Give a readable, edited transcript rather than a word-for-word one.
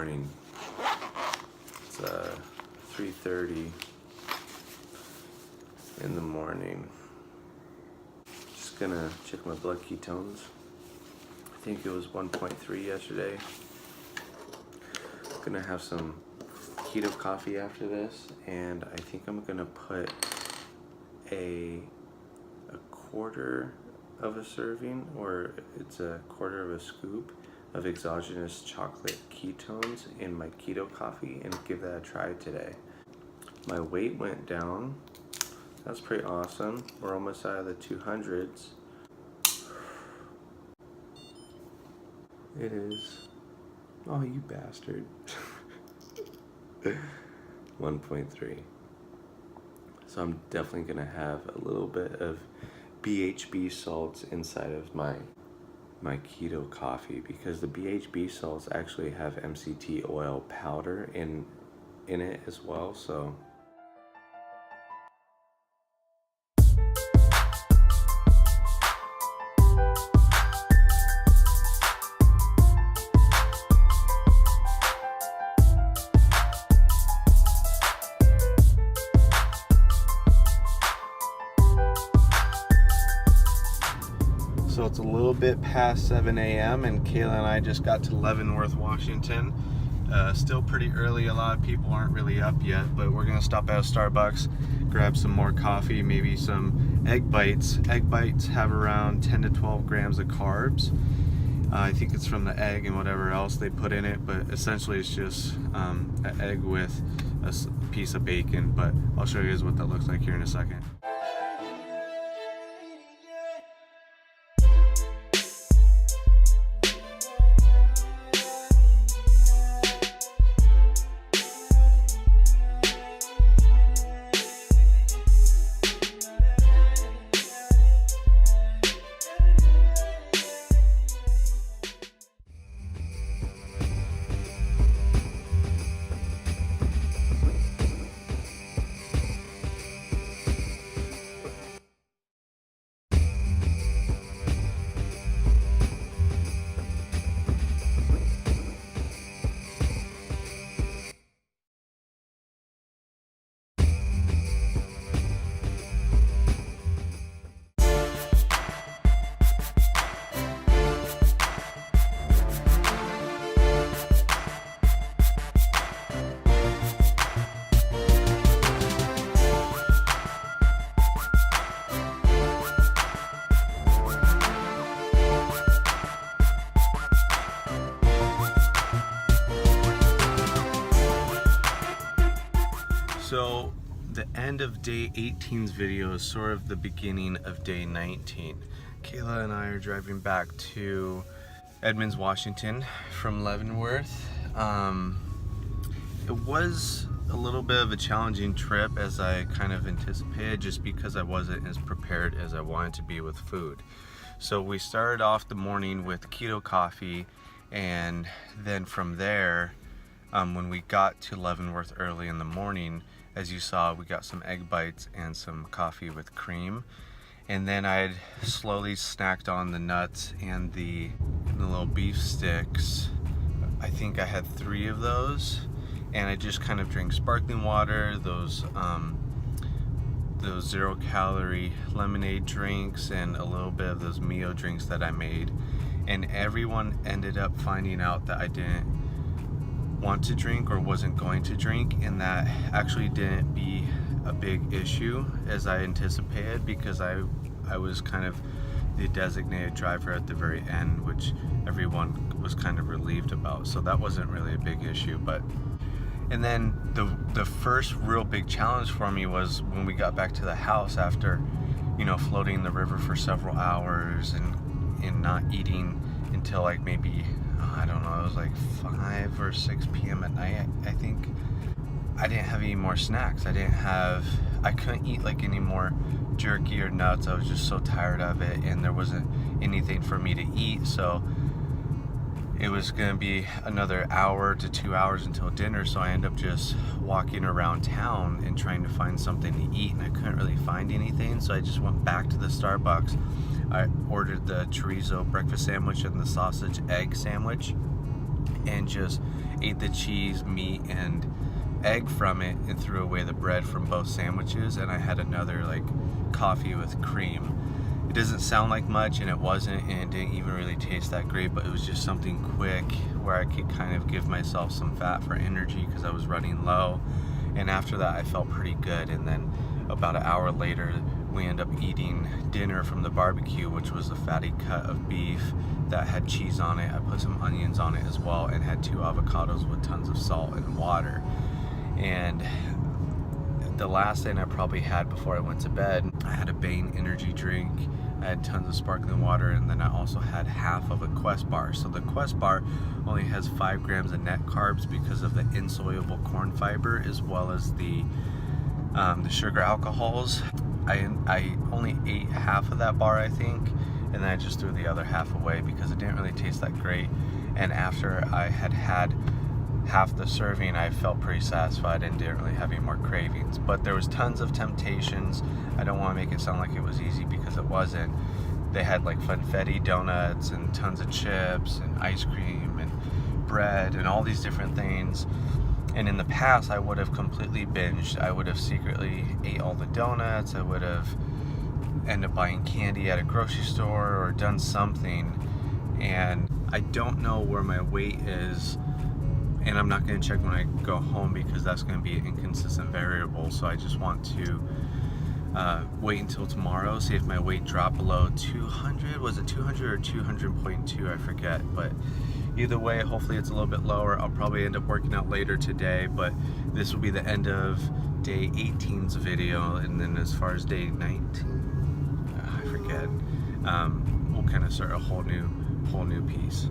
morning. It's 3:30 in the morning. Just gonna check my blood ketones. I think it was 1.3 yesterday. Gonna have some keto coffee after this, and I think I'm gonna put a quarter of a serving, or it's a quarter of a scoop of exogenous chocolate ketones in my keto coffee and give that a try today. My weight went down. That's pretty awesome. We're almost out of the 200s. It is. Oh, you bastard. 1.3. So I'm definitely gonna have a little bit of BHB salts inside of my keto coffee, because the BHB salts actually have MCT oil powder in it as well. So it's a little bit past 7 a.m. and Kayla and I just got to Leavenworth, Washington. Still pretty early. A lot of people aren't really up yet, but we're gonna stop at a Starbucks, grab some more coffee, maybe some egg bites. Egg bites have around 10 to 12 grams of carbs. I think it's from the egg and whatever else they put in it, but essentially it's just an egg with a piece of bacon. But I'll show you guys what that looks like here in a second. So the end of day 18's video is sort of the beginning of day 19. Kayla and I are driving back to Edmonds, Washington from Leavenworth. It was a little bit of a challenging trip, as I kind of anticipated, just because I wasn't as prepared as I wanted to be with food. So we started off the morning with keto coffee, and then from there, when we got to Leavenworth early in the morning, as you saw, we got some egg bites and some coffee with cream. And then I'd slowly snacked on the nuts and the little beef sticks. I think I had 3 of those. And I just kind of drank sparkling water, those 0-calorie lemonade drinks, and a little bit of those Mio drinks that I made. And everyone ended up finding out that I didn't want to drink or wasn't going to drink, and that actually didn't be a big issue as I anticipated, because I was kind of the designated driver at the very end, which everyone was kind of relieved about, so that wasn't really a big issue. And then the first real big challenge for me was when we got back to the house after, you know, floating the river for several hours and not eating until like maybe, I don't know, it was like 5 or 6 p.m. at night, I think. I didn't have any more snacks. I couldn't eat like any more jerky or nuts. I was just so tired of it, and there wasn't anything for me to eat. So it was gonna be another hour to 2 hours until dinner. So I ended up just walking around town and trying to find something to eat, and I couldn't really find anything. So I just went back to the Starbucks. I ordered the chorizo breakfast sandwich and the sausage egg sandwich, and just ate the cheese, meat, and egg from it and threw away the bread from both sandwiches, and I had another like coffee with cream. It doesn't sound like much, and it wasn't, and it didn't even really taste that great, but it was just something quick where I could kind of give myself some fat for energy because I was running low. And after that I felt pretty good, and then about an hour later we ended up eating dinner from the barbecue, which was a fatty cut of beef that had cheese on it. I put some onions on it as well, and had 2 avocados with tons of salt and water. And the last thing I probably had before I went to bed, I had a Bane energy drink, I had tons of sparkling water, and then I also had half of a Quest bar. So the Quest bar only has 5 grams of net carbs because of the insoluble corn fiber, as well as the sugar alcohols. I only ate half of that bar, I think, and then I just threw the other half away because it didn't really taste that great. And after I had half the serving, I felt pretty satisfied and didn't really have any more cravings. But there was tons of temptations. I don't want to make it sound like it was easy because it wasn't. They had like funfetti donuts and tons of chips and ice cream and bread and all these different things. And in the past I would have completely binged. I would have secretly ate all the donuts. I would have ended up buying candy at a grocery store or done something. And I don't know where my weight is, and I'm not going to check when I go home because that's going to be an inconsistent variable. So I just want to wait until tomorrow, see if my weight dropped below 200. Was it 200 or 200.2? I forget. But either way, hopefully it's a little bit lower. I'll probably end up working out later today, but this will be the end of day 18's video. And then as far as day 19, I forget, we'll kind of start a whole new piece.